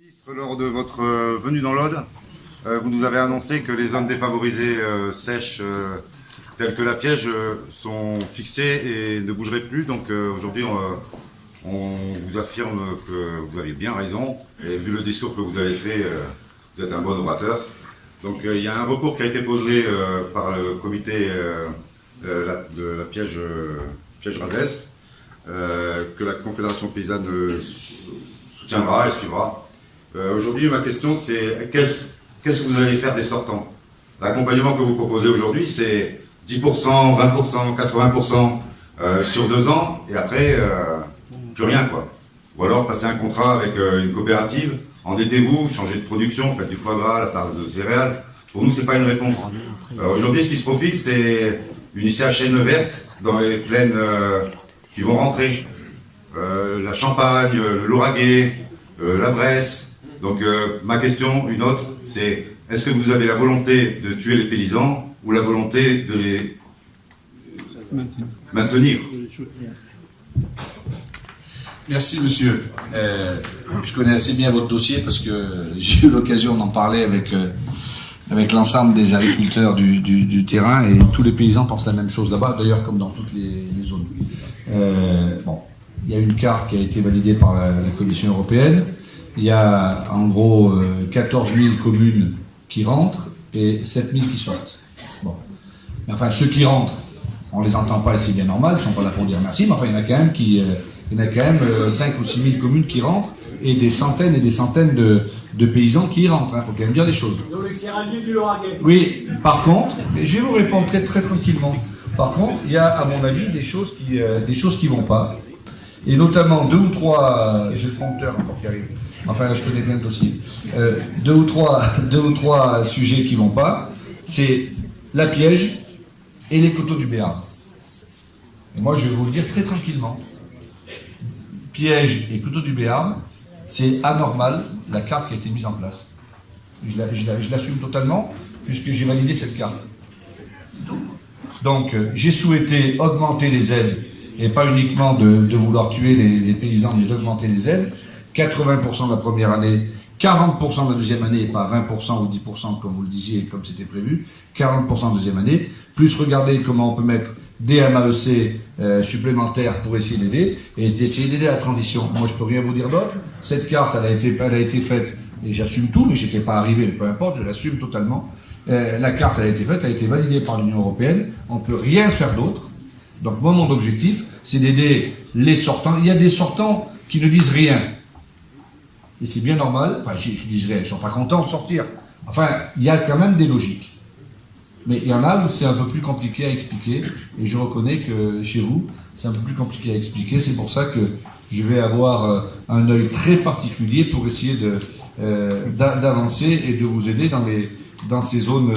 Ministre, lors de votre venue dans l'Aude, vous nous avez annoncé que les zones défavorisées sèches telles que la Piège sont fixées et ne bougeraient plus. Donc aujourd'hui, on vous affirme que vous avez bien raison. Et vu le discours que vous avez fait, vous êtes un bon orateur. Donc il y a un recours qui a été posé par le comité de la Piège-Razès, que la Confédération paysanne soutiendra et suivra. Aujourd'hui, ma question, c'est qu'est-ce que vous allez faire des sortants? L'accompagnement que vous proposez aujourd'hui, c'est 10%, 20%, 80% sur 2 ans, et après, plus rien, quoi. Ou alors passer un contrat avec une coopérative, endettez-vous, changez de production, faites du foie gras, la tasse de céréales. Pour nous, c'est pas une réponse. Aujourd'hui, ce qui se profile, c'est une ICHN verte dans les plaines qui vont rentrer. La Champagne, le Lauragais, la Bresse. Donc ma question, une autre, c'est est-ce que vous avez la volonté de tuer les paysans ou la volonté de les maintenir? Merci monsieur. Je connais assez bien votre dossier parce que j'ai eu l'occasion d'en parler avec l'ensemble des agriculteurs du terrain, et tous les paysans pensent la même chose là-bas, d'ailleurs comme dans toutes les zones. Bon, il y a une carte qui a été validée par la Commission européenne. Il y a en gros 14 000 communes qui rentrent et 7 000 qui sortent. Bon. Enfin, ceux qui rentrent, on les entend pas et c'est bien normal, ils sont pas là pour dire merci, mais enfin, il y en a quand même 5 ou 6 000 communes qui rentrent et des centaines de paysans qui y rentrent. Faut quand même dire des choses. Donc les céréaliers du Lauragais. Oui, par contre, je vais vous répondre très tranquillement. Par contre, il y a à mon avis des choses qui vont pas. Et notamment 2 ou 3, j'ai le prompteur encore qui arrive, enfin là je connais bien le dossier, 2 ou 3 sujets qui vont pas, c'est la Piège et les coteaux du Béarn. Et moi je vais vous le dire très tranquillement. Piège et coteaux du Béarn, c'est anormal la carte qui a été mise en place. Je l'assume totalement puisque j'ai validé cette carte. Donc j'ai souhaité augmenter les aides, et pas uniquement de vouloir tuer les paysans, mais d'augmenter les aides. 80% de la première année, 40% de la deuxième année, et pas 20% ou 10% comme vous le disiez, comme c'était prévu, 40% de la deuxième année, plus regarder comment on peut mettre des MAEC supplémentaires pour essayer d'aider, et d'essayer d'aider la transition. Moi, je peux rien vous dire d'autre. Cette carte, elle a été faite, et j'assume tout, mais j'étais pas arrivé, mais peu importe, je l'assume totalement. La carte, elle a été faite, elle a été validée par l'Union européenne, on peut rien faire d'autre. Donc moi, mon objectif, c'est d'aider les sortants. Il y a des sortants qui ne disent rien. Et c'est bien normal. Enfin, ils disent rien, ils ne sont pas contents de sortir. Enfin, il y a quand même des logiques. Mais il y en a où c'est un peu plus compliqué à expliquer. Et je reconnais que chez vous, c'est un peu plus compliqué à expliquer. C'est pour ça que je vais avoir un œil très particulier pour essayer d'avancer et de vous aider dans ces zones.